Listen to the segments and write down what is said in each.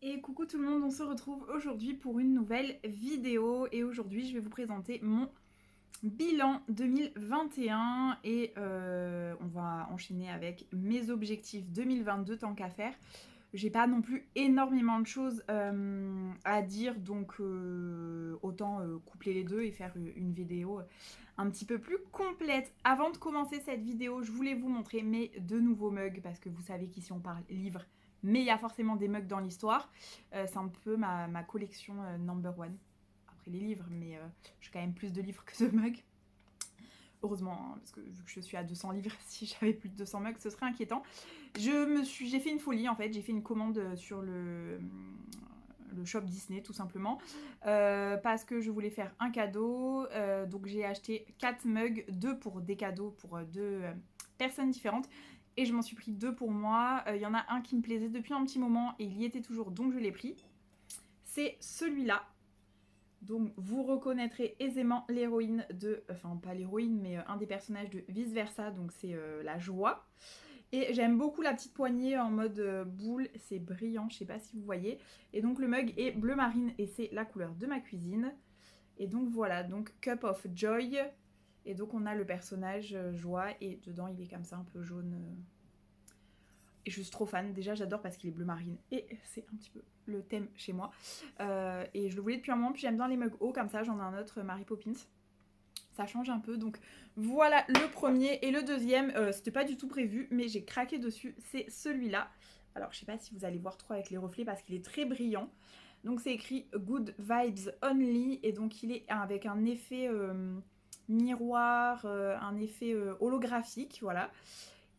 Et coucou tout le monde, on se retrouve aujourd'hui pour une nouvelle vidéo et aujourd'hui je vais vous présenter mon bilan 2021 et on va enchaîner avec mes objectifs 2022 tant qu'à faire. J'ai pas non plus énormément de choses à dire donc autant coupler les deux et faire une vidéo un petit peu plus complète. Avant de commencer cette vidéo, je voulais vous montrer mes deux nouveaux mugs parce que vous savez qu'ici on parle livres, mais il y a forcément des mugs dans l'histoire. C'est un peu ma collection number one. Après les livres, mais j'ai quand même plus de livres que de mugs. Heureusement, hein, parce que vu que je suis à 200 livres, si j'avais plus de 200 mugs, ce serait inquiétant. J'ai fait une folie en fait, j'ai fait une commande sur le shop Disney tout simplement parce que je voulais faire un cadeau, donc j'ai acheté 4 mugs, 2 pour des cadeaux pour deux personnes différentes et je m'en suis pris 2 pour moi. Il y en a un qui me plaisait depuis un petit moment et il y était toujours, donc je l'ai pris. C'est celui-là. Donc vous reconnaîtrez aisément l'héroïne de... Enfin pas l'héroïne mais un des personnages de Vice Versa, donc c'est la joie. Et j'aime beaucoup la petite poignée en mode boule, c'est brillant, je sais pas si vous voyez. Et donc le mug est bleu marine et c'est la couleur de ma cuisine. Et donc voilà, donc Cup of Joy. Et donc on a le personnage joie et dedans il est comme ça un peu jaune. Et je suis trop fan, déjà j'adore parce qu'il est bleu marine et c'est un petit peu le thème chez moi. Et je le voulais depuis un moment, puis j'aime bien les mugs hauts comme ça, j'en ai un autre Mary Poppins. Ça change un peu, donc voilà le premier. Et le deuxième, c'était pas du tout prévu, mais j'ai craqué dessus, c'est celui-là. Alors je sais pas si vous allez voir trop avec les reflets parce qu'il est très brillant. Donc c'est écrit Good Vibes Only, et donc il est avec un effet miroir, un effet holographique, voilà.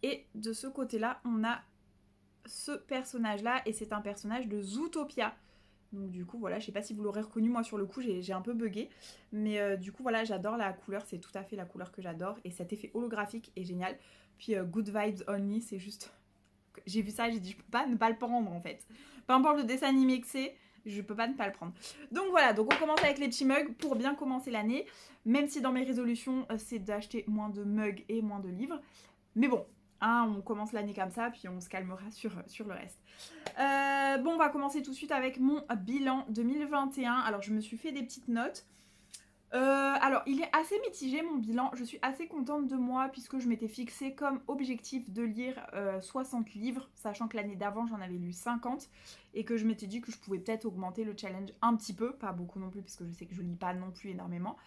Et de ce côté-là, on a ce personnage-là, et c'est un personnage de Zootopia. Donc du coup voilà, je sais pas si vous l'aurez reconnu, moi sur le coup j'ai un peu bugué, mais du coup voilà, j'adore la couleur, c'est tout à fait la couleur que j'adore, et cet effet holographique est génial. Puis Good Vibes Only, c'est juste... J'ai vu ça, j'ai dit je peux pas ne pas le prendre en fait. Peu importe le dessin animé que c'est, je peux pas ne pas le prendre. Donc voilà, donc on commence avec les petits mugs pour bien commencer l'année, même si dans mes résolutions c'est d'acheter moins de mugs et moins de livres. Mais bon, hein, on commence l'année comme ça, puis on se calmera sur le reste. Bon, on va commencer tout de suite avec mon bilan 2021. Alors, je me suis fait des petites notes. Alors, il est assez mitigé mon bilan. Je suis assez contente de moi puisque je m'étais fixé comme objectif de lire 60 livres, sachant que l'année d'avant j'en avais lu 50 et que je m'étais dit que je pouvais peut-être augmenter le challenge un petit peu, pas beaucoup non plus puisque je sais que je lis pas non plus énormément.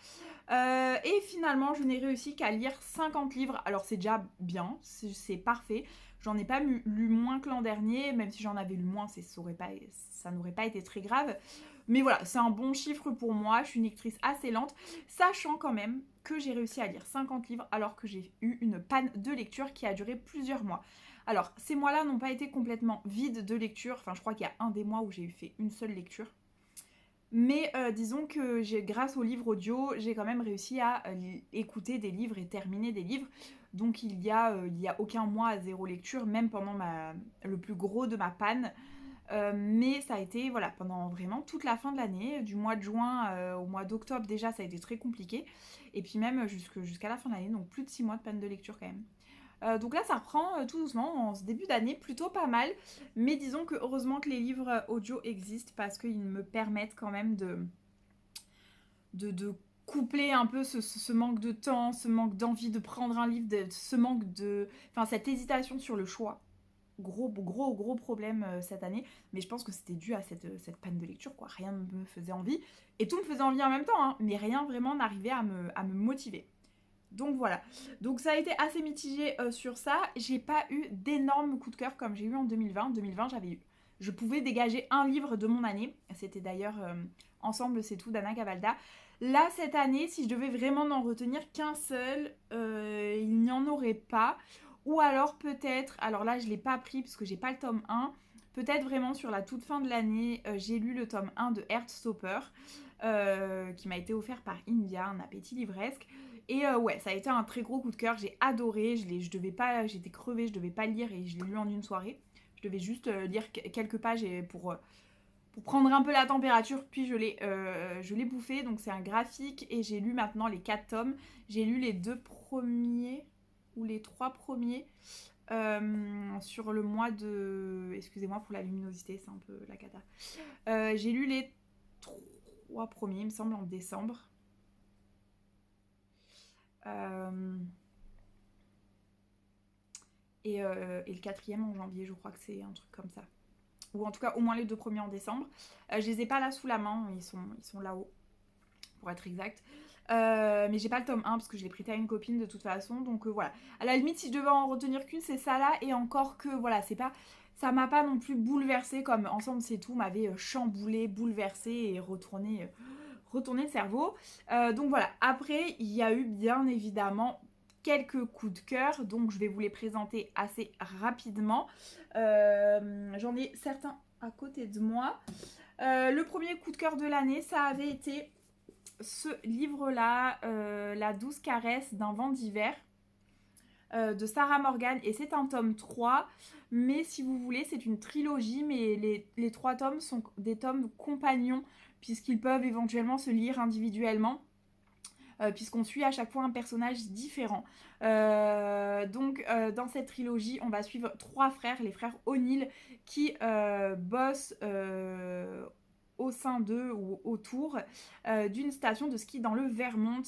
Et finalement, je n'ai réussi qu'à lire 50 livres. Alors, c'est déjà bien, c'est parfait. J'en ai pas lu moins que l'an dernier, même si j'en avais lu moins, ça n'aurait pas été très grave. Mais voilà, c'est un bon chiffre pour moi. Je suis une lectrice assez lente, sachant quand même que j'ai réussi à lire 50 livres alors que j'ai eu une panne de lecture qui a duré plusieurs mois. Alors, ces mois-là n'ont pas été complètement vides de lecture. Enfin, je crois qu'il y a un des mois où j'ai fait une seule lecture. Mais disons que grâce aux livres audio, j'ai quand même réussi à écouter des livres et terminer des livres. Donc il y a aucun mois à zéro lecture, même pendant le plus gros de ma panne. Mais ça a été voilà, pendant vraiment toute la fin de l'année, du mois de juin au mois d'octobre déjà, ça a été très compliqué. Et puis même jusqu'à la fin de l'année, donc plus de 6 mois de panne de lecture quand même. Donc là, ça reprend tout doucement en ce début d'année, plutôt pas mal. Mais disons que heureusement que les livres audio existent parce qu'ils me permettent quand même de coupler un peu ce manque de temps, ce manque d'envie de prendre un livre, ce manque de... Enfin, cette hésitation sur le choix. Gros problème cette année. Mais je pense que c'était dû à cette panne de lecture, quoi. Rien ne me faisait envie. Et tout me faisait envie en même temps, hein, mais rien vraiment n'arrivait à me motiver. Donc voilà. Donc ça a été assez mitigé sur ça. J'ai pas eu d'énormes coups de cœur comme j'ai eu en 2020. En 2020, je pouvais dégager un livre de mon année. C'était d'ailleurs Ensemble, c'est tout d'Anna Cavalda. Là, cette année, si je devais vraiment n'en retenir qu'un seul, il n'y en aurait pas. Ou alors peut-être, alors là, je l'ai pas pris parce que j'ai pas le tome 1. Peut-être vraiment sur la toute fin de l'année, j'ai lu le tome 1 de Heartstopper, qui m'a été offert par India, un appétit livresque. Et ouais, ça a été un très gros coup de cœur, j'ai adoré, j'étais crevée, je devais pas le lire et je l'ai lu en une soirée. Je devais juste lire quelques pages pour prendre un peu la température, puis je l'ai bouffé. Donc c'est un graphique et j'ai lu maintenant les 4 tomes. J'ai lu les 2 premiers ou les 3 premiers. sur le mois de... Excusez-moi pour la luminosité, c'est un peu la cata. J'ai lu les 3 premiers, il me semble, en décembre. Et le 4e en janvier, je crois que c'est un truc comme ça. Ou en tout cas, au moins les 2 premiers en décembre. Je les ai pas là sous la main, ils sont là-haut, pour être exact. Mais j'ai pas le tome 1 parce que je l'ai prêté à une copine de toute façon. Donc voilà. À la limite, si je devais en retenir qu'une, c'est ça là. Et encore que, voilà, c'est pas... Ça m'a pas non plus bouleversée comme Ensemble c'est tout m'avait chamboulé, bouleversée et retourné le cerveau. Donc voilà. Après, il y a eu bien évidemment quelques coups de cœur, donc je vais vous les présenter assez rapidement. J'en ai certains à côté de moi. Le premier coup de cœur de l'année, ça avait été ce livre-là, La douce caresse d'un vent d'hiver, de Sarah Morgan, et c'est un tome 3, mais si vous voulez, c'est une trilogie, mais les 3 tomes sont des tomes compagnons, puisqu'ils peuvent éventuellement se lire individuellement. Puisqu'on suit à chaque fois un personnage différent. Donc dans cette trilogie, on va suivre 3 frères, les frères O'Neill, qui bossent au sein d'eux ou autour d'une station de ski dans le Vermont.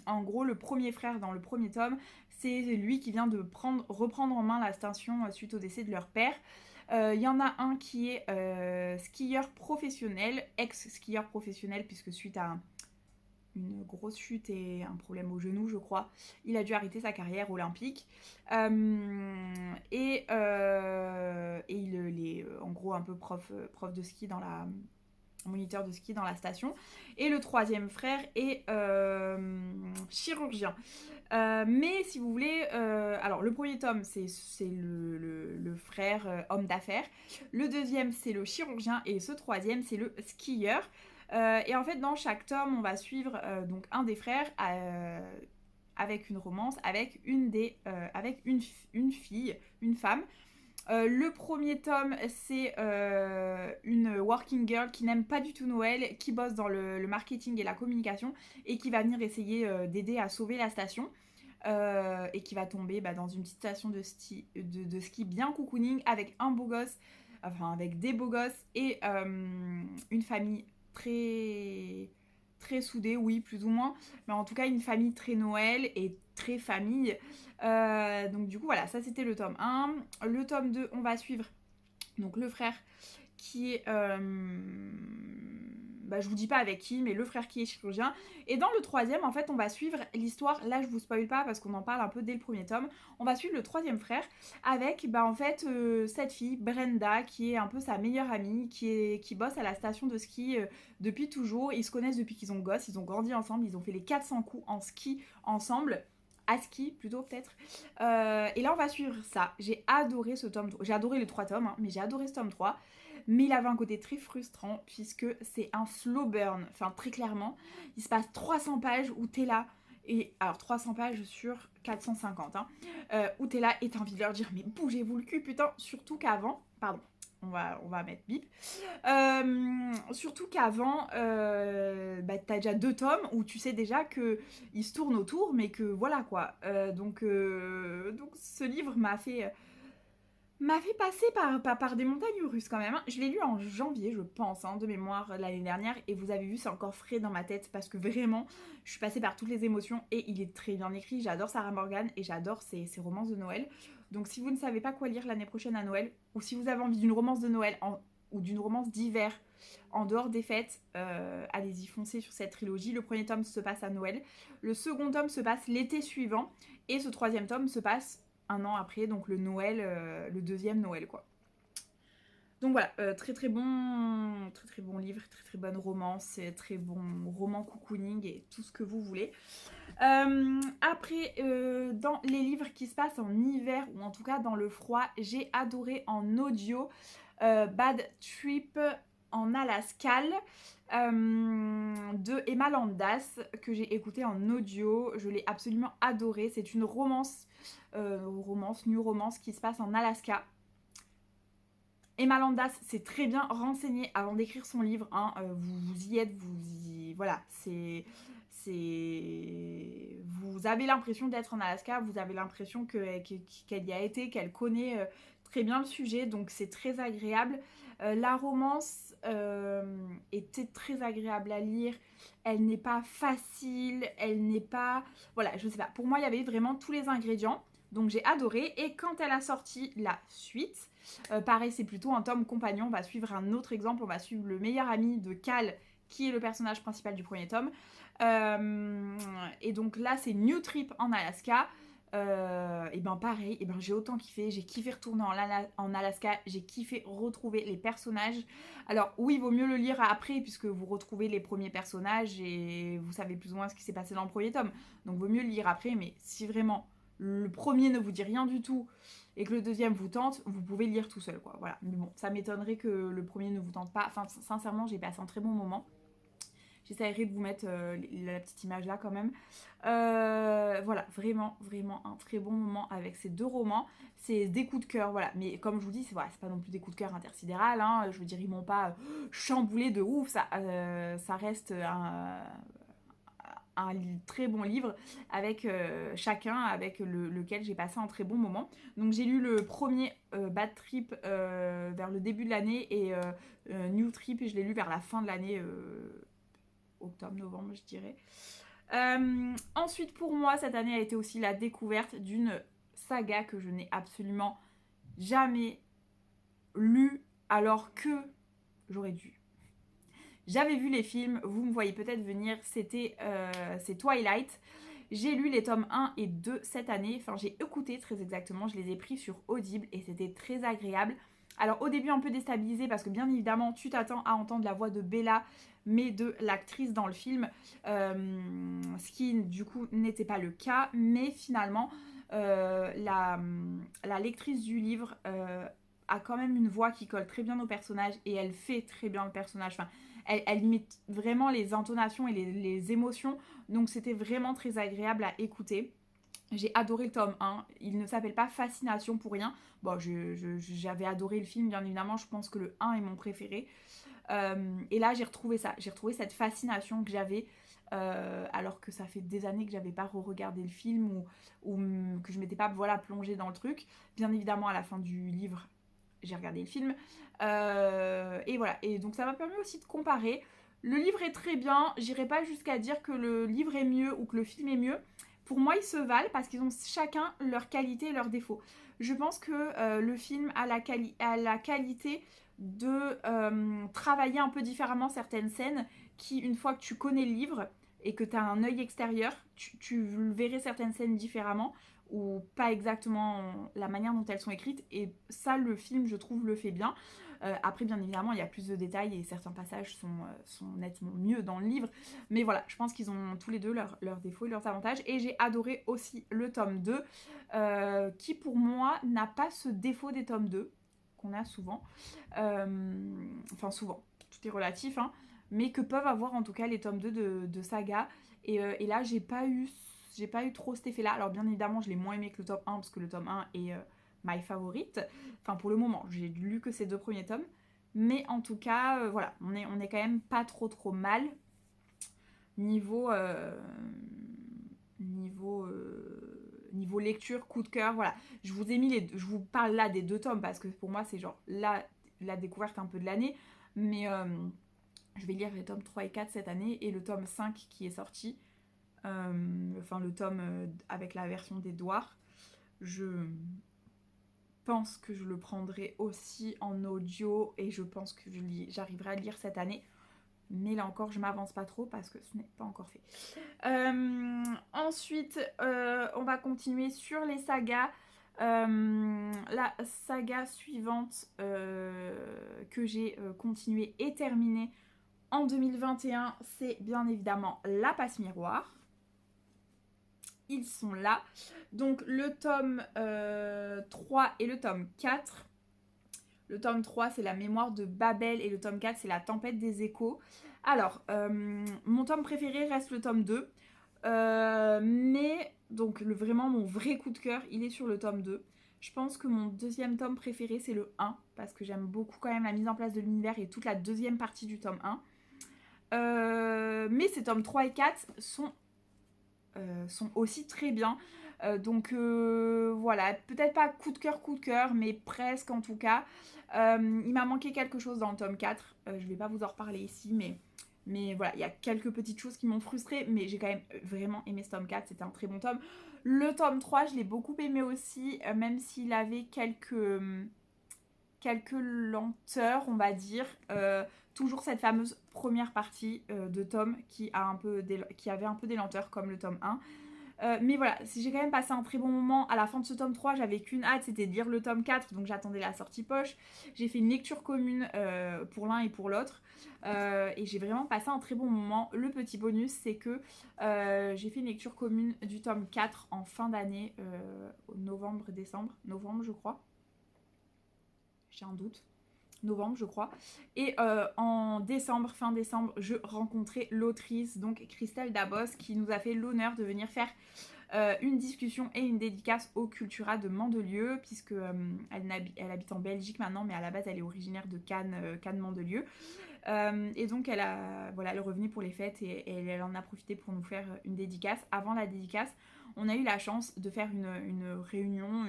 En gros, le premier frère dans le premier tome, c'est lui qui vient de reprendre en main la station suite au décès de leur père. Il y en a un qui est skieur professionnel, ex-skieur professionnel, puisque suite à une grosse chute et un problème au genou, je crois, il a dû arrêter sa carrière olympique. Et il est en gros un peu prof de ski moniteur de ski dans la station. Et le 3e frère est chirurgien. Mais si vous voulez, alors le premier tome c'est le frère homme d'affaires, le 2e c'est le chirurgien et ce 3e c'est le skieur. Et en fait dans chaque tome on va suivre donc un des frères avec une romance avec avec une fille, une femme. Le premier tome, c'est une working girl qui n'aime pas du tout Noël, qui bosse dans le marketing et la communication et qui va venir essayer d'aider à sauver la station. Et qui va tomber dans une petite station de ski bien cocooning avec un beau gosse, enfin avec des beaux gosses et une famille très soudée, oui, plus ou moins, mais en tout cas une famille très Noël et très famille. Donc du coup voilà, ça c'était le tome 1. Le tome 2, on va suivre donc le frère qui est je vous dis pas avec qui, mais le frère qui est chirurgien. Et dans le 3e, en fait, on va suivre l'histoire, là je vous spoil pas parce qu'on en parle un peu dès le premier tome, on va suivre le 3e frère avec en fait cette fille, Brenda, qui est un peu sa meilleure amie, qui bosse à la station de ski depuis toujours. Ils se connaissent depuis qu'ils ont gosse, ils ont grandi ensemble, ils ont fait les 400 coups en ski ensemble. À ski plutôt peut-être. Et là on va suivre ça. J'ai adoré ce tome 3. J'ai adoré les 3 tomes, hein, mais j'ai adoré ce tome 3. Mais il avait un côté très frustrant puisque c'est un slow burn. Enfin très clairement, il se passe 300 pages où t'es là. Et alors 300 pages sur 450, hein, où t'es là et t'as envie de leur dire mais bougez-vous le cul putain. Surtout qu'avant, pardon, on va mettre bip. Surtout qu'avant, t'as déjà 2 tomes où tu sais déjà qu'ils se tournent autour, mais que voilà quoi. Donc ce livre m'a fait passer par des montagnes russes quand même. Hein. Je l'ai lu en janvier, je pense, hein, de mémoire l'année dernière. Et vous avez vu, c'est encore frais dans ma tête parce que vraiment, je suis passée par toutes les émotions et il est très bien écrit. J'adore Sarah Morgan et j'adore ses romances de Noël. Donc si vous ne savez pas quoi lire l'année prochaine à Noël, ou si vous avez envie d'une romance de Noël ou d'une romance d'hiver en dehors des fêtes, allez-y, foncez sur cette trilogie. Le premier tome se passe à Noël. Le second tome se passe l'été suivant. Et ce 3e tome se passe un an après, donc le Noël, le 2e Noël, quoi. Donc voilà, très très bon livre, très très bonne romance, très bon roman cocooning et tout ce que vous voulez. Après, dans les livres qui se passent en hiver, ou en tout cas dans le froid, j'ai adoré en audio Bad Trip en Alaska de Emma Landas, que j'ai écouté en audio. Je l'ai absolument adoré. C'est une new romance qui se passe en Alaska. Emma Landas s'est très bien renseignée avant d'écrire son livre. Hein. Vous y êtes, voilà, c'est Vous avez l'impression d'être en Alaska, vous avez l'impression qu'elle y a été, qu'elle connaît très bien le sujet, donc c'est très agréable. La romance était très agréable à lire, elle n'est pas facile, elle n'est pas... Voilà, je sais pas, pour moi il y avait vraiment tous les ingrédients, donc j'ai adoré, et quand elle a sorti la suite, pareil c'est plutôt un tome compagnon, on va suivre un autre exemple, on va suivre le meilleur ami de Cal, qui est le personnage principal du premier tome. Et donc là, c'est New Trip en Alaska. Et ben pareil, et ben j'ai autant kiffé. J'ai kiffé retourner en Alaska. J'ai kiffé retrouver les personnages. Alors oui, il vaut mieux le lire après, puisque vous retrouvez les premiers personnages et vous savez plus ou moins ce qui s'est passé dans le premier tome. Donc vaut mieux le lire après, mais si vraiment le premier ne vous dit rien du tout et que le deuxième vous tente, vous pouvez le lire tout seul, quoi. Voilà. Mais bon, ça m'étonnerait que le premier ne vous tente pas. Enfin, sincèrement, j'ai passé un très bon moment. J'essaierai de vous mettre la petite image là quand même. Voilà, vraiment, vraiment un très bon moment avec ces deux romans. C'est des coups de cœur, voilà. Mais comme je vous dis, c'est pas non plus des coups de cœur intersidéral. Hein. Je veux dire, ils m'ont pas chamboulé de ouf. Ça reste un très bon livre avec chacun avec lequel j'ai passé un très bon moment. Donc j'ai lu le premier Bad Trip vers le début de l'année et New Trip, et je l'ai lu vers la fin de l'année, octobre, novembre, je dirais. Ensuite, pour moi, cette année a été aussi la découverte d'une saga que je n'ai absolument jamais lue, alors que j'aurais dû. J'avais vu les films, vous me voyez peut-être venir, c'est Twilight. J'ai lu les tomes 1 et 2 cette année, enfin j'ai écouté très exactement, je les ai pris sur Audible et c'était très agréable. Alors au début un peu déstabilisé parce que bien évidemment tu t'attends à entendre la voix de Bella, mais de l'actrice dans le film, ce qui du coup n'était pas le cas, mais finalement la lectrice du livre a quand même une voix qui colle très bien au personnage et elle fait très bien le personnage, enfin elle met vraiment les intonations et les émotions, donc c'était vraiment très agréable à écouter. J'ai adoré le tome 1, il ne s'appelle pas Fascination pour rien. Bon, j'avais adoré le film, bien évidemment, je pense que le 1 est mon préféré. Et là, j'ai retrouvé ça, j'ai retrouvé cette fascination que j'avais, alors que ça fait des années que j'avais pas re-regardé le film ou que je m'étais pas plongée dans le truc. Bien évidemment, à la fin du livre, j'ai regardé le film. Et voilà, et donc ça m'a permis aussi de comparer. Le livre est très bien, j'irai pas jusqu'à dire que le livre est mieux ou que le film est mieux. Pour moi, ils se valent parce qu'ils ont chacun leurs qualités et leurs défauts. Je pense que le film a la qualité de travailler un peu différemment certaines scènes qui, une fois que tu connais le livre et que tu as un œil extérieur, tu verrais certaines scènes différemment ou pas exactement la manière dont elles sont écrites, et ça le film je trouve le fait bien. Après bien évidemment il y a plus de détails et certains passages sont nettement mieux dans le livre, mais voilà, je pense qu'ils ont tous les deux leurs défauts et leurs avantages, et j'ai adoré aussi le tome 2 qui pour moi n'a pas ce défaut des tomes 2 qu'on a souvent, enfin souvent, tout est relatif, hein, mais que peuvent avoir en tout cas les tomes 2 de saga, et là j'ai pas eu trop cet effet là. Alors bien évidemment je l'ai moins aimé que le tome 1 parce que le tome 1 est my favorite, enfin pour le moment j'ai lu que ces deux premiers tomes, mais en tout cas voilà, on est quand même pas trop mal niveau niveau lecture, coup de cœur, voilà. Je vous parle là des deux tomes parce que pour moi c'est genre la découverte un peu de l'année, mais je vais lire les tomes 3 et 4 cette année et le tome 5 qui est sorti, enfin le tome avec la version d'Edouard, je pense que je le prendrai aussi en audio et je pense que j'arriverai à le lire cette année. Mais là encore, je m'avance pas trop parce que ce n'est pas encore fait. Ensuite, on va continuer sur les sagas. La saga suivante que j'ai continué et terminée en 2021, c'est bien évidemment La Passe Miroir. Ils sont là. Donc le tome 3 et le tome 4. Le tome 3, c'est La Mémoire de Babel et le tome 4, c'est La Tempête des Échos. Alors, mon tome préféré reste le tome 2. Mais, donc, vraiment, mon vrai coup de cœur, il est sur le tome 2. Je pense que mon deuxième tome préféré, c'est le 1, parce que j'aime beaucoup quand même la mise en place de l'univers et toute la deuxième partie du tome 1. Mais ces tomes 3 et 4 sont aussi très bien. Donc voilà, peut-être pas coup de cœur, mais presque en tout cas. Il m'a manqué quelque chose dans le tome 4. Je vais pas vous en reparler ici, mais voilà, il y a quelques petites choses qui m'ont frustrée, mais j'ai quand même vraiment aimé ce tome 4, c'était un très bon tome. Le tome 3, je l'ai beaucoup aimé aussi, même s'il avait quelques lenteurs, on va dire. Toujours cette fameuse première partie de tome qui avait un peu des lenteurs, comme le tome 1. Mais voilà, si j'ai quand même passé un très bon moment. À la fin de ce tome 3, j'avais qu'une hâte, c'était de lire le tome 4, donc j'attendais la sortie poche. J'ai fait une lecture commune pour l'un et pour l'autre. Et j'ai vraiment passé un très bon moment. Le petit bonus, c'est que j'ai fait une lecture commune du tome 4 en fin d'année, novembre je crois. J'ai un doute. Novembre, je crois. Et en décembre, fin décembre, je rencontrais l'autrice, donc Christelle Dabos, qui nous a fait l'honneur de venir faire une discussion et une dédicace au Cultura de Mandelieu, puisque elle habite en Belgique maintenant, mais à la base elle est originaire de Cannes, Cannes-Mandelieu. Et donc elle revenait pour les fêtes et elle en a profité pour nous faire une dédicace. Avant la dédicace, on a eu la chance de faire une réunion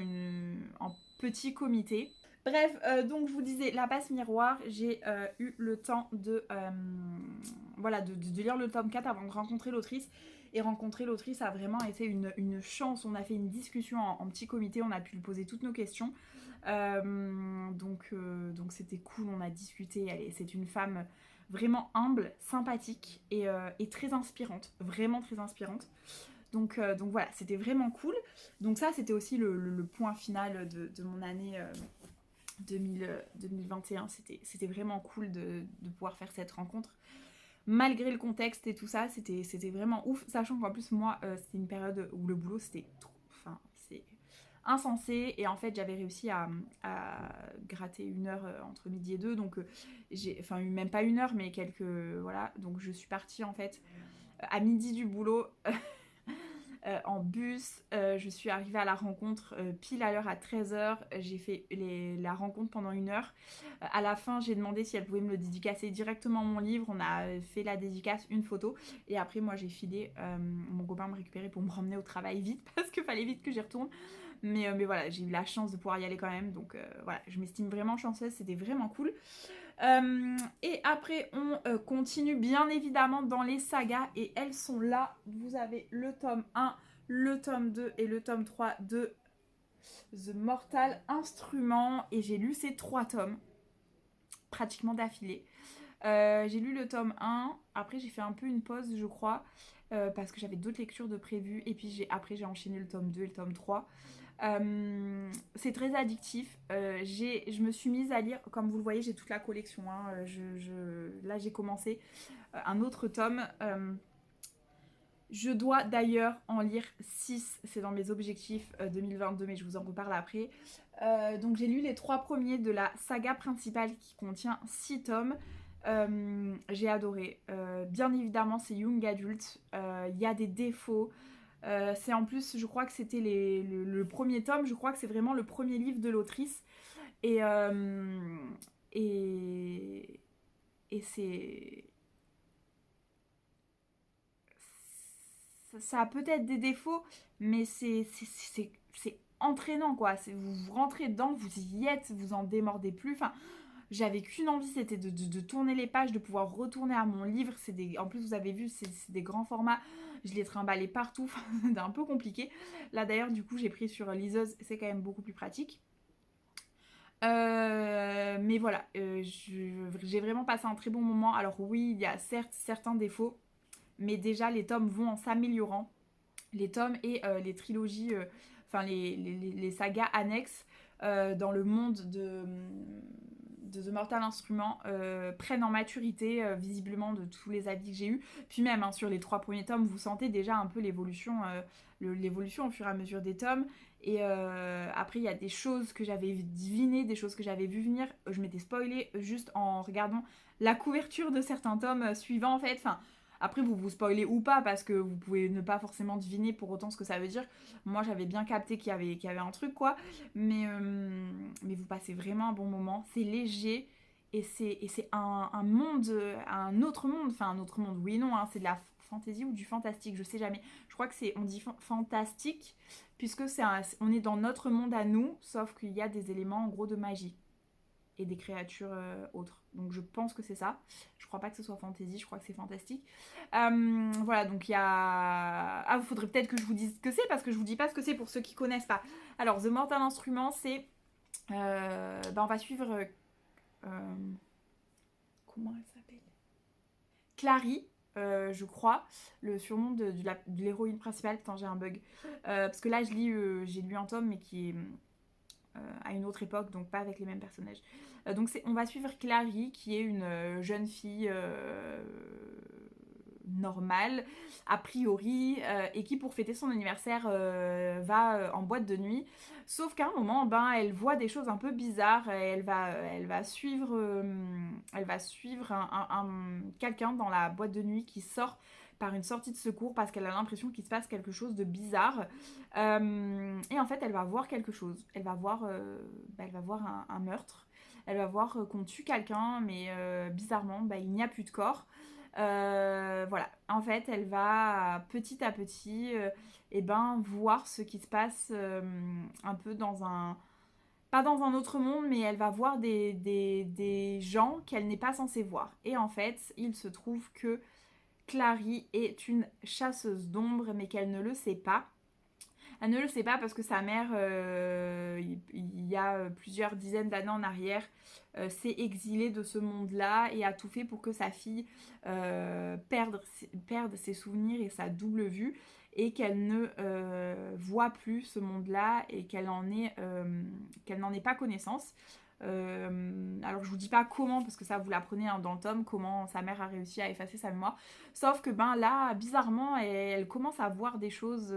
en petit comité. Bref, donc je vous disais, la passe miroir, j'ai eu le temps de lire le tome 4 avant de rencontrer l'autrice. Et rencontrer l'autrice a vraiment été une chance. On a fait une discussion en petit comité, on a pu lui poser toutes nos questions. Donc c'était cool, on a discuté. C'est une femme vraiment humble, sympathique et très inspirante. Vraiment très inspirante. Donc voilà, c'était vraiment cool. Donc ça, c'était aussi le point final de mon année 2021. C'était vraiment cool de pouvoir faire cette rencontre. Malgré le contexte et tout ça, c'était vraiment ouf. Sachant qu'en plus, moi, c'était une période où le boulot, c'était trop... Enfin, c'est insensé. Et en fait, j'avais réussi à gratter une heure entre midi et deux. Donc, enfin, même pas une heure, mais quelques... Voilà. Donc, je suis partie, en fait, à midi du boulot... en bus, je suis arrivée à la rencontre pile à l'heure à 13h, j'ai fait la rencontre pendant une heure. À la fin, j'ai demandé si elle pouvait me le dédicacer directement mon livre, on a fait la dédicace, une photo, et après moi j'ai filé mon copain me récupérer pour me ramener au travail vite, parce qu'il fallait vite que j'y retourne. Mais voilà, j'ai eu la chance de pouvoir y aller quand même, donc voilà, je m'estime vraiment chanceuse, c'était vraiment cool. Et après, on continue bien évidemment dans les sagas et elles sont là. Vous avez le tome 1, le tome 2 et le tome 3 de The Mortal Instrument. Et j'ai lu ces 3 tomes pratiquement d'affilée. J'ai lu le tome 1, après j'ai fait un peu une pause, je crois, parce que j'avais d'autres lectures de prévues. Et puis après, j'ai enchaîné le tome 2 et le tome 3. C'est très addictif. Je me suis mise à lire, comme vous le voyez, j'ai toute la collection. Hein. Là, j'ai commencé un autre tome. Je dois d'ailleurs en lire 6, c'est dans mes objectifs 2022, mais je vous en reparle après. Donc j'ai lu les 3 premiers de la saga principale qui contient 6 tomes. J'ai adoré. Bien évidemment, c'est Young Adult. Il y a des défauts. C'est en plus, je crois que c'était le premier tome, je crois que c'est vraiment le premier livre de l'autrice. Et, et, et ça a peut-être des défauts, mais c'est entraînant quoi. Vous rentrez dedans, vous y êtes, vous en démordez plus. Enfin, j'avais qu'une envie, c'était de tourner les pages, de pouvoir retourner à mon livre. En plus, vous avez vu, c'est des grands formats. Je les trimballais partout, c'était un peu compliqué. Là d'ailleurs, du coup, j'ai pris sur liseuse, c'est quand même beaucoup plus pratique. Mais voilà, j'ai vraiment passé un très bon moment. Alors oui, il y a certes certains défauts, mais déjà les tomes vont en s'améliorant. Les tomes et les trilogies, enfin les sagas annexes dans le monde de The Mortal Instrument prennent en maturité visiblement de tous les avis que j'ai eus. Puis même hein, sur les 3 premiers tomes, vous sentez déjà un peu l'évolution au fur et à mesure des tomes. Et après, il y a des choses que j'avais devinées, des choses que j'avais vu venir. Je m'étais spoilée juste en regardant la couverture de certains tomes suivants en fait. Enfin, après, vous spoilez ou pas parce que vous pouvez ne pas forcément deviner pour autant ce que ça veut dire. Moi, j'avais bien capté qu'il y avait un truc quoi. Mais vous passez vraiment un bon moment. C'est léger Et c'est un monde, un autre monde, enfin un autre monde, oui et non, hein, c'est de la fantasy ou du fantastique, je sais jamais. Je crois que on dit fantastique, puisque on est dans notre monde à nous, sauf qu'il y a des éléments en gros de magie et des créatures autres. Donc je pense que c'est ça. Je crois pas que ce soit fantasy, je crois que c'est fantastique. Voilà, donc il y a... Ah, il faudrait peut-être que je vous dise ce que c'est, parce que je vous dis pas ce que c'est pour ceux qui connaissent pas. Alors, The Mortal Instrument, c'est... on va suivre... comment elle s'appelle? Clary, je crois, le surnom de l'héroïne principale. Putain, j'ai un bug. Parce que là, j'ai lu un tome, mais qui est à une autre époque, donc pas avec les mêmes personnages. Donc on va suivre Clary, qui est une jeune fille normale, a priori, et qui, pour fêter son anniversaire, va en boîte de nuit. Sauf qu'à un moment, elle voit des choses un peu bizarres. Elle va suivre, quelqu'un dans la boîte de nuit qui sort par une sortie de secours parce qu'elle a l'impression qu'il se passe quelque chose de bizarre. Et en fait, elle va voir quelque chose. Elle va voir un meurtre. Elle va voir qu'on tue quelqu'un, mais bizarrement, il n'y a plus de corps. Voilà, en fait, elle va petit à petit voir ce qui se passe un peu dans un... Pas dans un autre monde, mais elle va voir des gens qu'elle n'est pas censée voir. Et en fait, il se trouve que Clary est une chasseuse d'ombre, mais qu'elle ne le sait pas. Elle ne le sait pas parce que sa mère, il y a plusieurs dizaines d'années en arrière, s'est exilée de ce monde-là et a tout fait pour que sa fille perde ses souvenirs et sa double vue, et qu'elle ne voit plus ce monde-là et qu'elle n'en ait pas connaissance. Alors je vous dis pas comment, parce que ça vous l'apprenez dans le tome, comment sa mère a réussi à effacer sa mémoire. Sauf que là, bizarrement, elle commence à voir des choses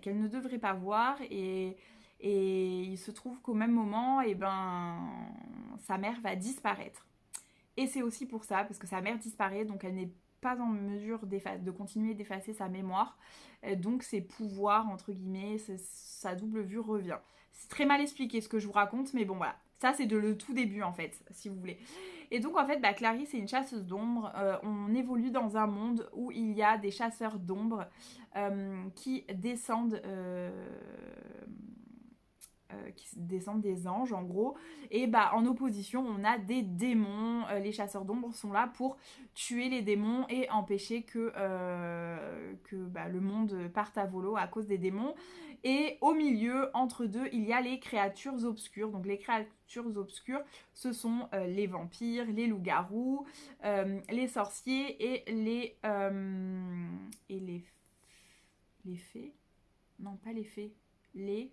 qu'elle ne devrait pas voir, et il se trouve qu'au même moment, sa mère va disparaître. Et c'est aussi pour ça, parce que sa mère disparaît, donc elle n'est pas en mesure de continuer d'effacer sa mémoire. Donc ses pouvoirs, entre guillemets, sa double vue revient. C'est très mal expliqué ce que je vous raconte, mais bon voilà. Ça, c'est le tout début, en fait, si vous voulez. Et donc, en fait, Clary, c'est une chasseuse d'ombre. On évolue dans un monde où il y a des chasseurs d'ombre qui descendent des anges, en gros. Et en opposition, on a des démons. Les chasseurs d'ombre sont là pour tuer les démons et empêcher que le monde parte à volo à cause des démons. Et au milieu, entre deux, il y a les créatures obscures. Donc les créatures obscures, ce sont les vampires, les loups-garous, les sorciers et les fées. Non, pas les fées. Je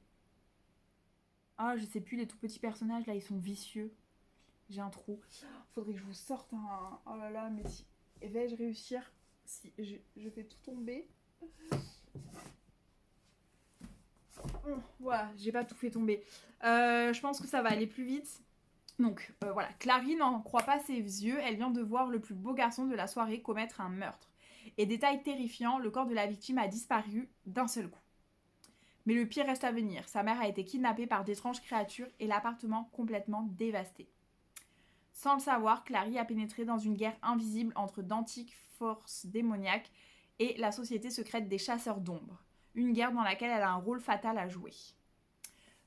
sais plus, les tout petits personnages là, ils sont vicieux. J'ai un trou. Faudrait que je vous sorte un... Oh là là, mais si... vais-je réussir si je fais tout tomber? Voilà, j'ai pas tout fait tomber. Je pense que ça va aller plus vite. Donc voilà, Clary n'en croit pas ses yeux. Elle vient de voir le plus beau garçon de la soirée commettre un meurtre. Et détail terrifiant, le corps de la victime a disparu d'un seul coup. Mais le pire reste à venir. Sa mère a été kidnappée par d'étranges créatures et l'appartement complètement dévasté. Sans le savoir, Clary a pénétré dans une guerre invisible entre d'antiques forces démoniaques et la société secrète des chasseurs d'ombre. Une guerre dans laquelle elle a un rôle fatal à jouer.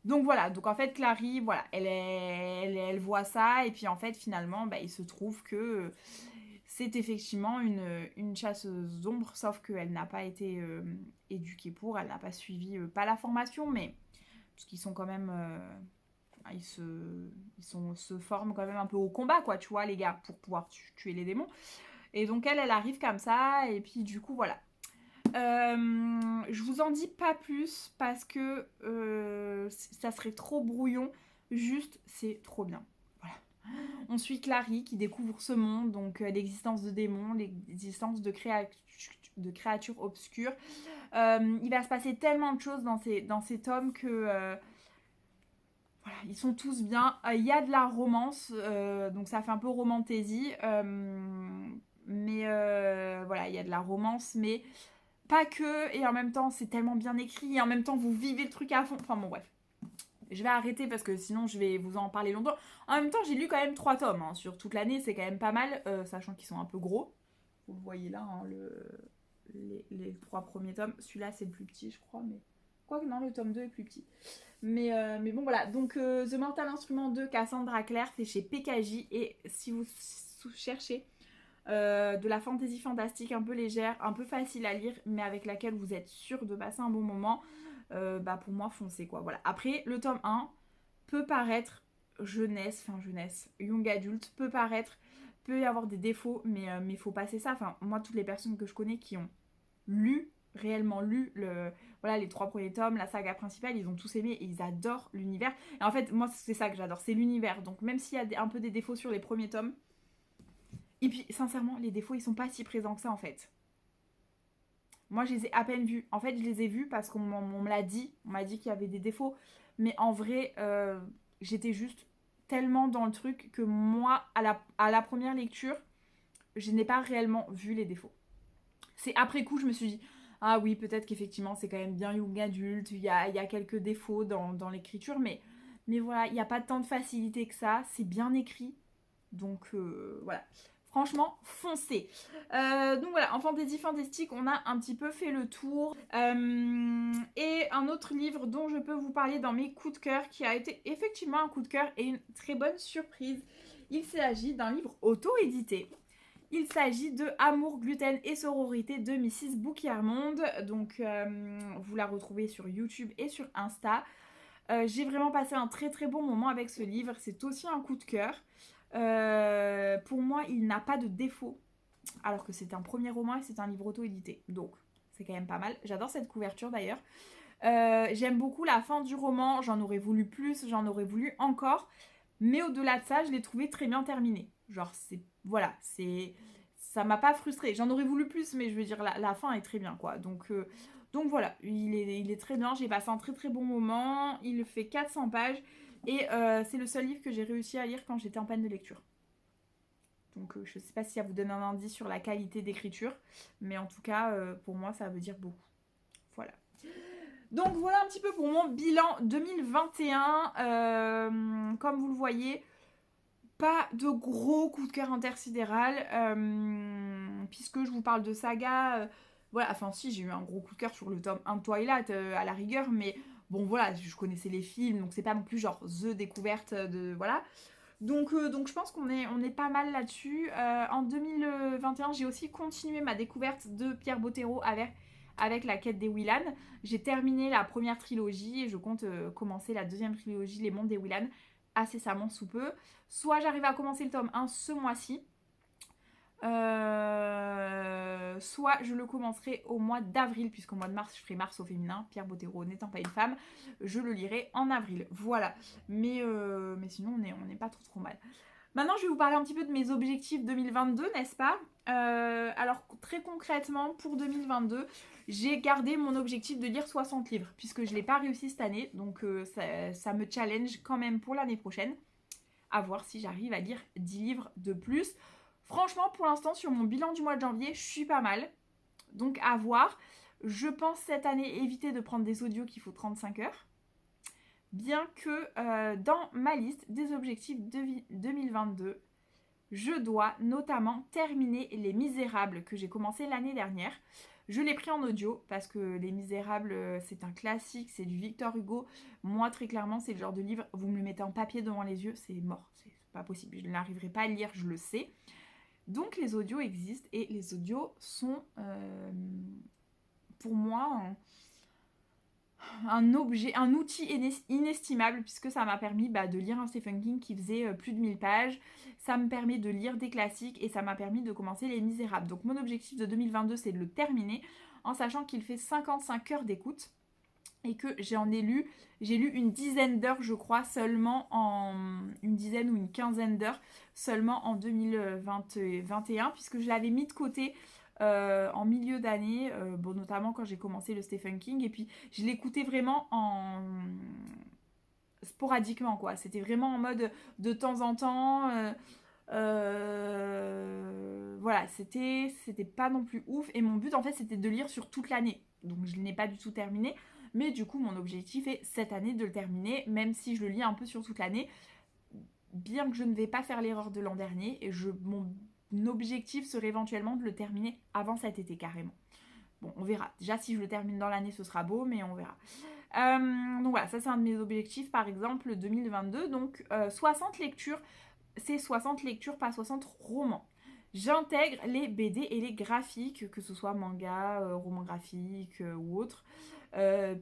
Donc voilà, donc en fait Clary, voilà, elle voit ça, et puis en fait finalement, il se trouve que c'est effectivement une chasseuse d'ombre, sauf qu'elle n'a pas été éduquée pour, elle n'a pas suivi, pas la formation, mais parce qu'ils sont quand même... ils se forment quand même un peu au combat, quoi, tu vois, les gars, pour pouvoir tuer les démons. Et donc elle arrive comme ça, et puis du coup, voilà. Je vous en dis pas plus parce que ça serait trop brouillon. Juste, c'est trop bien. Voilà. On suit Clary qui découvre ce monde, donc l'existence de démons, l'existence de créatures obscures. Il va se passer tellement de choses dans ces tomes que... voilà, ils sont tous bien. Il y a de la romance, donc ça fait un peu romantaisie. Mais voilà, il y a de la romance, mais pas que. Et en même temps, c'est tellement bien écrit. Et en même temps, vous vivez le truc à fond. Enfin bon, bref. Je vais arrêter parce que sinon je vais vous en parler longtemps. En même temps, j'ai lu quand même 3 tomes hein, sur toute l'année, c'est quand même pas mal, sachant qu'ils sont un peu gros. Vous le voyez là, hein, les 3 premiers tomes. Celui-là, c'est le plus petit, je crois, mais... Quoique non, le tome 2 est plus petit. Mais bon, voilà. Donc, The Mortal Instrument de Cassandra Clare, c'est chez PKJ. Et si vous cherchez de la fantasy fantastique un peu légère, un peu facile à lire, mais avec laquelle vous êtes sûr de passer un bon moment, pour moi, foncez, quoi. Voilà. Après, le tome 1 peut paraître jeunesse, young adulte, peut y avoir des défauts, mais faut passer ça. Enfin, moi, toutes les personnes que je connais qui ont réellement lu les 3 premiers tomes, la saga principale, ils ont tous aimé et ils adorent l'univers. Et en fait, moi, c'est ça que j'adore, c'est l'univers. Donc, même s'il y a un peu des défauts sur les premiers tomes, et puis, sincèrement, les défauts, ils sont pas si présents que ça, en fait. Moi, je les ai à peine vus. En fait, je les ai vus parce qu'on me l'a dit. On m'a dit qu'il y avait des défauts. Mais en vrai, j'étais juste tellement dans le truc que moi, à la première lecture, je n'ai pas réellement vu les défauts. C'est après coup, je me suis dit, ah oui, peut-être qu'effectivement, c'est quand même bien young adulte. Il y a quelques défauts dans l'écriture. Mais voilà, il n'y a pas tant de facilité que ça. C'est bien écrit. Donc, voilà. Franchement, foncez. Donc voilà, en fantasy fantastique, on a un petit peu fait le tour. Et un autre livre dont je peux vous parler dans mes coups de cœur, qui a été effectivement un coup de cœur et une très bonne surprise. Il s'agit d'un livre auto-édité. Il s'agit de Amour, gluten et sororité de Mrs. Boukiermonde. Donc vous la retrouvez sur YouTube et sur Insta. J'ai vraiment passé un très très bon moment avec ce livre. C'est aussi un coup de cœur. Pour moi, il n'a pas de défaut. Alors que c'est un premier roman et c'est un livre auto-édité. Donc, c'est quand même pas mal. J'adore cette couverture d'ailleurs. J'aime beaucoup la fin du roman. J'en aurais voulu plus, j'en aurais voulu encore. Mais au-delà de ça, je l'ai trouvé très bien terminé. Genre, c'est... Voilà, c'est... Ça m'a pas frustrée. J'en aurais voulu plus, mais je veux dire, la fin est très bien, quoi. Donc voilà, il est très bien. J'ai passé un très très bon moment. Il fait 400 pages. Et c'est le seul livre que j'ai réussi à lire quand j'étais en panne de lecture. Donc je sais pas si ça vous donne un indice sur la qualité d'écriture. Mais en tout cas, pour moi, ça veut dire beaucoup. Voilà. Donc voilà un petit peu pour mon bilan 2021. Comme vous le voyez, pas de gros coup de cœur intersidéral. Puisque je vous parle de saga. Voilà, enfin si, j'ai eu un gros coup de cœur sur le tome 1 de Twilight à la rigueur. Mais bon voilà, je connaissais les films. Donc c'est pas non plus genre The découverte de... Voilà. Donc je pense qu'on est pas mal là-dessus. En 2021, j'ai aussi continué ma découverte de Pierre Bottero avec la quête des Willan. J'ai terminé la première trilogie et je compte commencer la deuxième trilogie, Les Mondes des Willan, incessamment sous peu. Soit j'arrive à commencer le tome 1 ce mois-ci, soit je le commencerai au mois d'avril, puisqu'au mois de mars, je ferai Mars au féminin, Pierre Bottero n'étant pas une femme, je le lirai en avril. Voilà. Mais sinon, on n'est pas trop mal. Maintenant, je vais vous parler un petit peu de mes objectifs 2022, n'est-ce pas ? Alors, très concrètement, pour 2022, j'ai gardé mon objectif de lire 60 livres, puisque je ne l'ai pas réussi cette année, donc ça me challenge quand même pour l'année prochaine, à voir si j'arrive à lire 10 livres de plus. Franchement, pour l'instant, sur mon bilan du mois de janvier, je suis pas mal. Donc, à voir. Je pense cette année éviter de prendre des audios qu'il faut 35 heures. Bien que dans ma liste des objectifs de 2022, je dois notamment terminer Les Misérables que j'ai commencé l'année dernière. Je l'ai pris en audio parce que Les Misérables, c'est un classique, c'est du Victor Hugo. Moi, très clairement, c'est le genre de livre, vous me le mettez en papier devant les yeux, c'est mort. C'est pas possible, je n'arriverai pas à le lire, je le sais. Donc les audios existent et les audios sont pour moi un outil inestimable puisque ça m'a permis de lire un Stephen King qui faisait plus de 1000 pages. Ça me permet de lire des classiques et ça m'a permis de commencer Les Misérables. Donc mon objectif de 2022 c'est de le terminer en sachant qu'il fait 55 heures d'écoute et que j'ai lu une dizaine d'heures je crois seulement une dizaine ou une quinzaine d'heures seulement en 2021 puisque je l'avais mis de côté en milieu d'année, notamment quand j'ai commencé le Stephen King et puis je l'écoutais vraiment sporadiquement quoi, c'était vraiment en mode de temps en temps voilà, c'était pas non plus ouf et mon but en fait c'était de lire sur toute l'année donc je n'ai pas du tout terminé. Mais du coup, mon objectif est cette année de le terminer, même si je le lis un peu sur toute l'année. Bien que je ne vais pas faire l'erreur de l'an dernier, et mon objectif serait éventuellement de le terminer avant cet été carrément. Bon, on verra. Déjà, si je le termine dans l'année, ce sera beau, mais on verra. Donc voilà, ça c'est un de mes objectifs, par exemple, 2022. Donc 60 lectures, c'est 60 lectures, pas 60 romans. J'intègre les BD et les graphiques, que ce soit manga, roman graphique ou autre,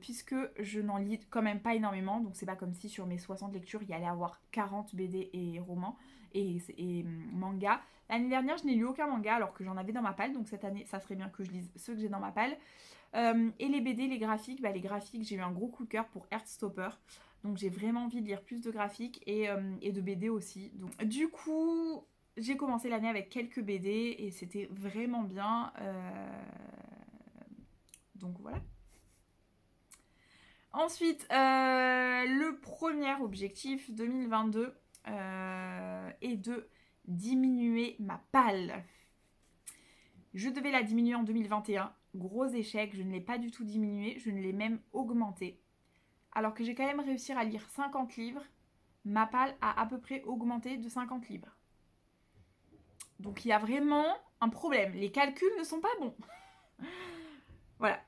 puisque je n'en lis quand même pas énormément, donc c'est pas comme si sur mes 60 lectures, il y allait avoir 40 BD et romans et manga. L'année dernière, je n'ai lu aucun manga alors que j'en avais dans ma palle, donc cette année, ça serait bien que je lise ceux que j'ai dans ma palle. Et les BD, les graphiques, les graphiques, j'ai eu un gros coup de cœur pour Heartstopper. Donc j'ai vraiment envie de lire plus de graphiques et de BD aussi. Donc, du coup, j'ai commencé l'année avec quelques BD et c'était vraiment bien. Donc voilà. Ensuite, le premier objectif 2022 est de diminuer ma palle. Je devais la diminuer en 2021. Gros échec, je ne l'ai pas du tout diminuée, je ne l'ai même augmentée. Alors que j'ai quand même réussi à lire 50 livres, ma palle a à peu près augmenté de 50 livres. Donc il y a vraiment un problème. Les calculs ne sont pas bons. Voilà.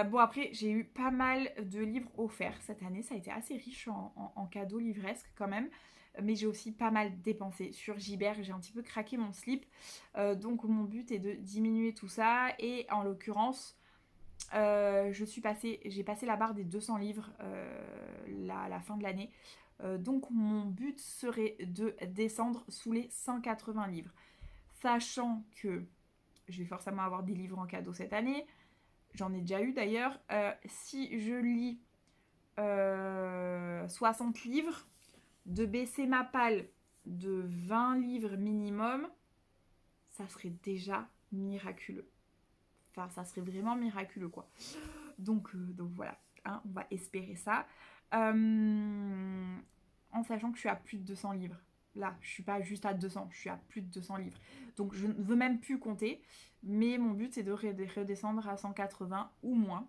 Bon après, j'ai eu pas mal de livres offerts cette année. Ça a été assez riche en cadeaux livresques quand même. Mais j'ai aussi pas mal dépensé. Sur Gibert, j'ai un petit peu craqué mon slip. Donc mon but est de diminuer tout ça. Et en l'occurrence, j'ai passé la barre des 200 livres à la fin de l'année. Donc mon but serait de descendre sous les 180 livres. Sachant que je vais forcément avoir des livres en cadeau cette année. J'en ai déjà eu d'ailleurs. Si je lis 60 livres, de baisser ma palle de 20 livres minimum, ça serait déjà miraculeux. Enfin, ça serait vraiment miraculeux, quoi. Donc voilà, hein, on va espérer ça. En sachant que je suis à plus de 200 livres. Là, je suis pas juste à 200, je suis à plus de 200 livres. Donc je ne veux même plus compter. Mais mon but, c'est de redescendre à 180 ou moins.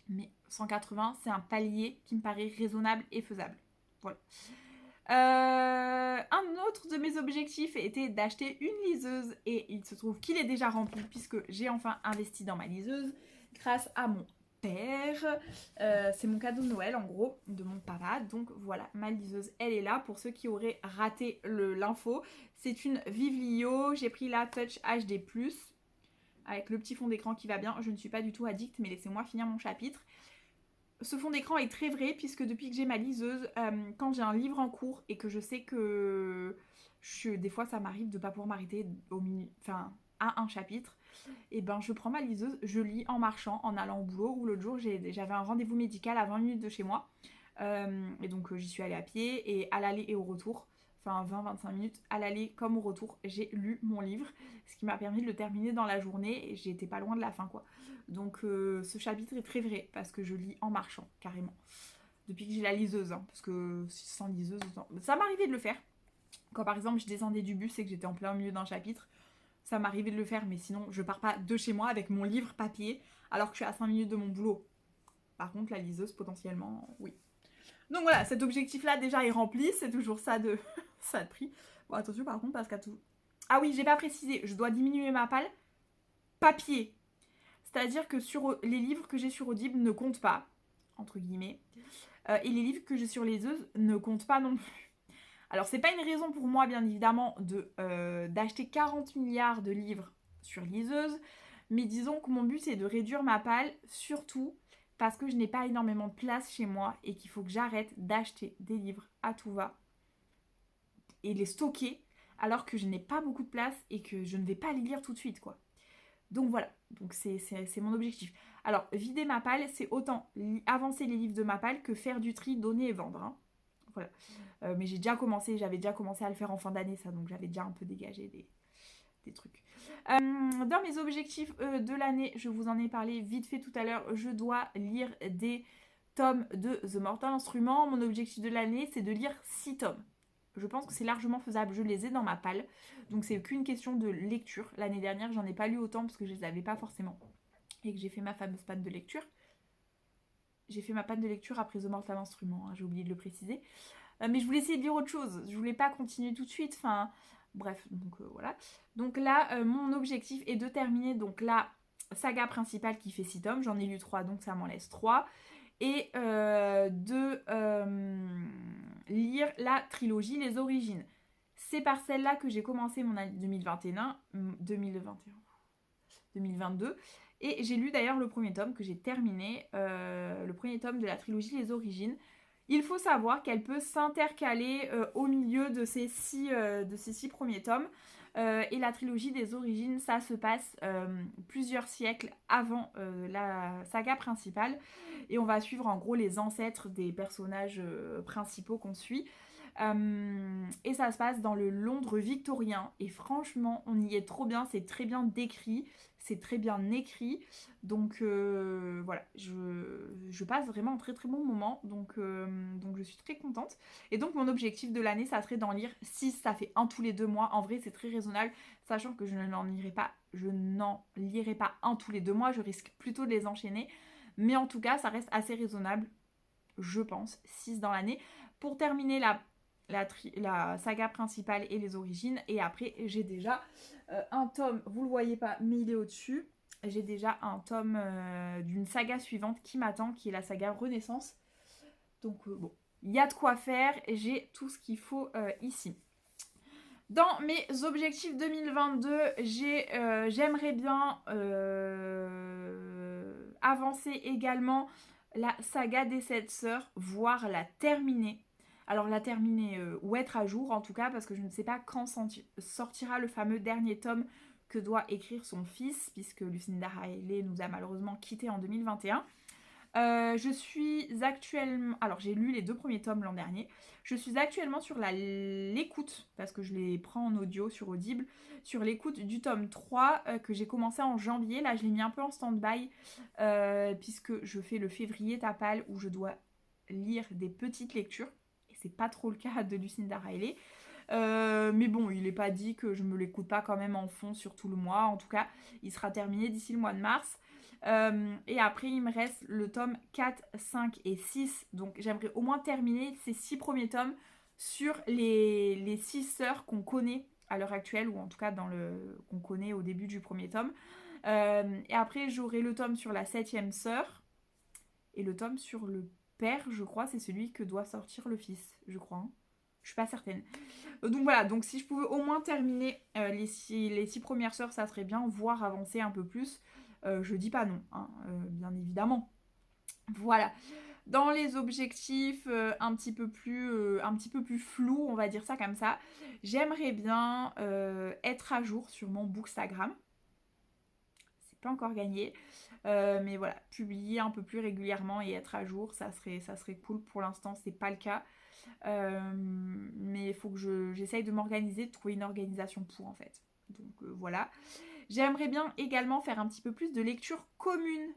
Mais 180, c'est un palier qui me paraît raisonnable et faisable. Voilà. Un autre de mes objectifs était d'acheter une liseuse et il se trouve qu'il est déjà rempli puisque j'ai enfin investi dans ma liseuse grâce à mon père. C'est mon cadeau de Noël en gros de mon papa. Donc voilà, ma liseuse elle est là pour ceux qui auraient raté l'info. C'est une Vivlio, j'ai pris la Touch HD+, avec le petit fond d'écran qui va bien. Je ne suis pas du tout addict mais laissez-moi finir mon chapitre. Ce fond d'écran est très vrai puisque depuis que j'ai ma liseuse, quand j'ai un livre en cours et que je sais que des fois ça m'arrive de ne pas pouvoir m'arrêter à un chapitre, et ben je prends ma liseuse, je lis en marchant, en allant au boulot. Ou l'autre jour j'avais un rendez-vous médical à 20 minutes de chez moi et donc j'y suis allée à pied et à l'aller et au retour. Enfin 20-25 minutes à l'aller comme au retour, j'ai lu mon livre, ce qui m'a permis de le terminer dans la journée et j'étais pas loin de la fin quoi. Donc ce chapitre est très vrai parce que je lis en marchant carrément. Depuis que j'ai la liseuse, hein, parce que sans liseuse, ça m'arrivait de le faire. Quand par exemple je descendais du bus et que j'étais en plein milieu d'un chapitre, ça m'arrivait de le faire, mais sinon je pars pas de chez moi avec mon livre papier alors que je suis à 5 minutes de mon boulot. Par contre la liseuse potentiellement, oui. Donc voilà, cet objectif-là déjà est rempli, c'est toujours ça de prix. Bon attention par contre parce qu'à tout... Ah oui, j'ai pas précisé, je dois diminuer ma palle papier. C'est-à-dire que sur les livres que j'ai sur Audible ne comptent pas, entre guillemets, et les livres que j'ai sur liseuse ne comptent pas non plus. Alors c'est pas une raison pour moi bien évidemment d'acheter 40 milliards de livres sur liseuse, mais disons que mon but c'est de réduire ma palle, surtout parce que je n'ai pas énormément de place chez moi et qu'il faut que j'arrête d'acheter des livres à tout va et les stocker alors que je n'ai pas beaucoup de place et que je ne vais pas les lire tout de suite quoi. Donc voilà, donc c'est mon objectif. Alors, vider ma palle, c'est autant avancer les livres de ma palle que faire du tri, donner et vendre. Hein. Voilà. Mais j'avais déjà commencé à le faire en fin d'année, ça, donc j'avais déjà un peu dégagé des trucs. Dans mes objectifs de l'année, je vous en ai parlé vite fait tout à l'heure, je dois lire des tomes de The Mortal Instrument. Mon objectif de l'année, c'est de lire 6 tomes. Je pense que c'est largement faisable, je les ai dans ma palle. Donc c'est qu'une question de lecture. L'année dernière, j'en ai pas lu autant parce que je les avais pas forcément. Et que j'ai fait ma fameuse panne de lecture. j'ai fait ma panne de lecture après The Mortal Instrument, hein, j'ai oublié de le préciser. Mais je voulais essayer de lire autre chose, je voulais pas continuer tout de suite, enfin bref, donc voilà. Donc là, mon objectif est de terminer donc la saga principale qui fait 6 tomes, j'en ai lu 3 donc ça m'en laisse 3, et de lire la trilogie Les Origines. C'est par celle-là que j'ai commencé mon année 2022, et j'ai lu d'ailleurs le premier tome que j'ai terminé, le premier tome de la trilogie Les Origines. Il faut savoir qu'elle peut s'intercaler au milieu de ces six premiers tomes. Et la trilogie des origines, ça se passe plusieurs siècles avant la saga principale. Et on va suivre en gros les ancêtres des personnages principaux qu'on suit. Et ça se passe dans le Londres victorien. Et franchement, on y est trop bien, c'est très bien décrit, c'est très bien écrit. Donc voilà, je passe vraiment un très très bon moment. Donc je suis très contente. Et donc mon objectif de l'année, ça serait d'en lire 6, ça fait un tous les 2 mois. En vrai, c'est très raisonnable, sachant que je n'en lirai pas un tous les 2 mois, je risque plutôt de les enchaîner. Mais en tout cas, ça reste assez raisonnable, je pense, 6 dans l'année. Pour terminer la saga principale et les origines. Et après, j'ai déjà un tome, vous le voyez pas, mais il est au-dessus. J'ai déjà un tome d'une saga suivante qui m'attend, qui est la saga Renaissance. Donc bon, il y a de quoi faire, j'ai tout ce qu'il faut ici. Dans mes objectifs 2022, j'aimerais bien avancer également la saga des 7 sœurs, voire la terminer. Alors la terminer ou être à jour en tout cas, parce que je ne sais pas quand sortira le fameux dernier tome que doit écrire son fils, puisque Lucinda Riley nous a malheureusement quittés en 2021. Je suis actuellement... Alors j'ai lu les 2 premiers tomes l'an dernier. Je suis actuellement sur l'écoute, parce que je les prends en audio sur Audible, sur l'écoute du tome 3 que j'ai commencé en janvier. Là je l'ai mis un peu en stand-by, puisque je fais le février Tapal où je dois lire des petites lectures. Et c'est pas trop le cas de Lucinda Riley. Mais bon, il n'est pas dit que je me l'écoute pas quand même en fond sur tout le mois. En tout cas, il sera terminé d'ici le mois de mars. Et après, il me reste le tome 4, 5 et 6. Donc, j'aimerais au moins terminer ces 6 premiers tomes sur les 6 sœurs qu'on connaît à l'heure actuelle, ou en tout cas qu'on connaît au début du premier tome. Et après, j'aurai le tome sur la 7e sœur. Et le tome sur le père, je crois, c'est celui que doit sortir le fils, je crois. Hein. Je suis pas certaine. Donc voilà, donc si je pouvais au moins terminer les 6 premières sœurs, ça serait bien, voire avancer un peu plus. Je dis pas non, hein, bien évidemment. Voilà. Dans les objectifs un petit peu plus flous, on va dire ça comme ça, j'aimerais bien être à jour sur mon Bookstagram. C'est pas encore gagné. Mais voilà, publier un peu plus régulièrement et être à jour, ça serait cool. Pour l'instant, c'est pas le cas. Mais il faut que j'essaye de m'organiser, de trouver une organisation pour en fait. Donc voilà. J'aimerais bien également faire un petit peu plus de lecture commune.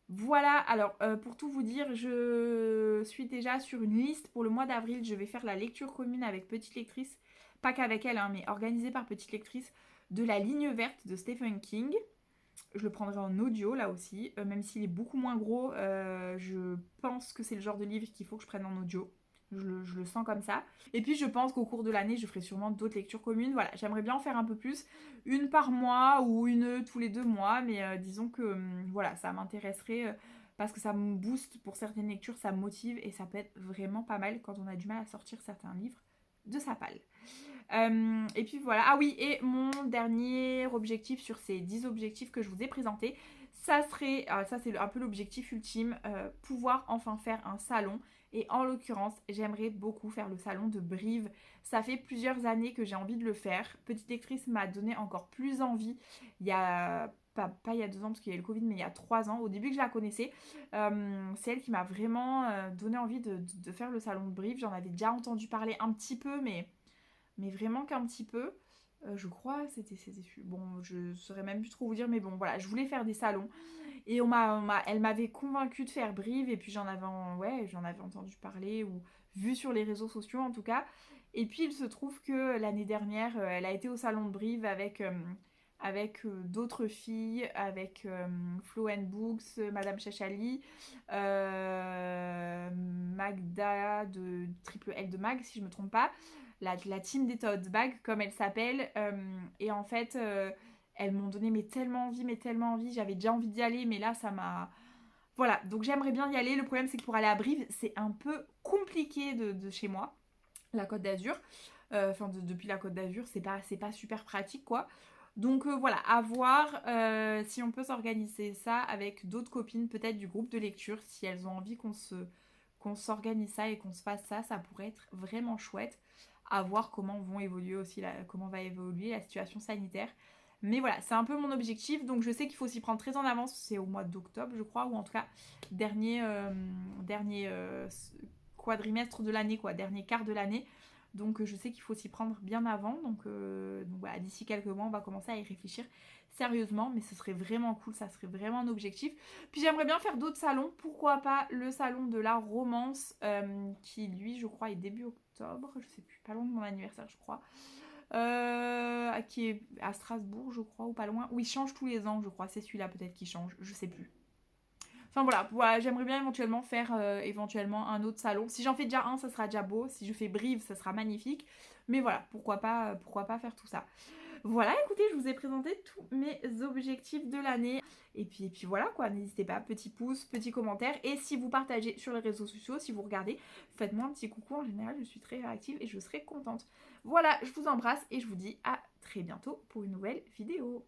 Voilà, alors pour tout vous dire, je suis déjà sur une liste pour le mois d'avril. Je vais faire la lecture commune avec Petite Lectrice, pas qu'avec elle, hein, mais organisée par Petite Lectrice, de La Ligne Verte de Stephen King. Je le prendrai en audio là aussi, même s'il est beaucoup moins gros, je pense que c'est le genre de livre qu'il faut que je prenne en audio. Je le sens comme ça. Et puis je pense qu'au cours de l'année, je ferai sûrement d'autres lectures communes. Voilà, j'aimerais bien en faire un peu plus. Une par mois ou une tous les 2 mois. Mais disons que voilà, ça m'intéresserait parce que ça me booste pour certaines lectures, ça me motive et ça peut être vraiment pas mal quand on a du mal à sortir certains livres de sa palle. Et puis voilà, ah oui, et mon dernier objectif sur ces 10 objectifs que je vous ai présentés, ça serait, ça c'est un peu l'objectif ultime, pouvoir enfin faire un salon. Et en l'occurrence, j'aimerais beaucoup faire le salon de Brive. Ça fait plusieurs années que j'ai envie de le faire. Petite Lectrice m'a donné encore plus envie. Il y a pas il y a 2 ans parce qu'il y a eu le Covid, mais il y a 3 ans, au début que je la connaissais. C'est elle qui m'a vraiment donné envie de faire le salon de Brive. J'en avais déjà entendu parler un petit peu, mais vraiment qu'un petit peu. Je crois c'était bon, je saurais même plus trop vous dire, mais bon voilà, je voulais faire des salons et elle m'avait convaincue de faire Brive, et puis j'en avais entendu parler ou vu sur les réseaux sociaux en tout cas. Et puis il se trouve que l'année dernière, elle a été au salon de Brive avec avec d'autres filles, avec Flo and Books, Madame Chachali, Magda de Triple L de Mag, si je me trompe pas, la team des tote bags, comme elle s'appelle. Et en fait, elles m'ont donné mais tellement envie. J'avais déjà envie d'y aller, mais là, ça m'a... Voilà, donc j'aimerais bien y aller. Le problème, c'est que pour aller à Brive, c'est un peu compliqué de chez moi, la Côte d'Azur. Enfin, depuis la Côte d'Azur, c'est pas super pratique, quoi. Donc voilà, à voir si on peut s'organiser ça avec d'autres copines, peut-être du groupe de lecture, si elles ont envie qu'on s'organise ça et qu'on se fasse ça, ça pourrait être vraiment chouette. À voir comment vont évoluer aussi comment va évoluer la situation sanitaire. Mais voilà, c'est un peu mon objectif, donc je sais qu'il faut s'y prendre très en avance. C'est au mois d'octobre, je crois, ou en tout cas dernier quadrimestre de l'année, quoi, dernier quart de l'année. Donc je sais qu'il faut s'y prendre bien avant. Donc voilà, d'ici quelques mois, on va commencer à y réfléchir sérieusement. Mais ce serait vraiment cool, ça serait vraiment un objectif. Puis j'aimerais bien faire d'autres salons. Pourquoi pas le salon de la romance qui, lui, je crois, est début octobre. Je sais plus, pas loin de mon anniversaire, je crois. Qui est à Strasbourg, je crois, ou pas loin. Où il change tous les ans, je crois. C'est celui-là peut-être qui change, je sais plus. Enfin voilà, j'aimerais bien éventuellement faire éventuellement un autre salon. Si j'en fais déjà un, ça sera déjà beau. Si je fais Brive, ça sera magnifique. Mais voilà, pourquoi pas faire tout ça. Voilà, écoutez, je vous ai présenté tous mes objectifs de l'année. Et puis voilà quoi, n'hésitez pas, petit pouce, petit commentaire. Et si vous partagez sur les réseaux sociaux, si vous regardez, faites-moi un petit coucou. En général, je suis très réactive et je serai contente. Voilà, je vous embrasse et je vous dis à très bientôt pour une nouvelle vidéo.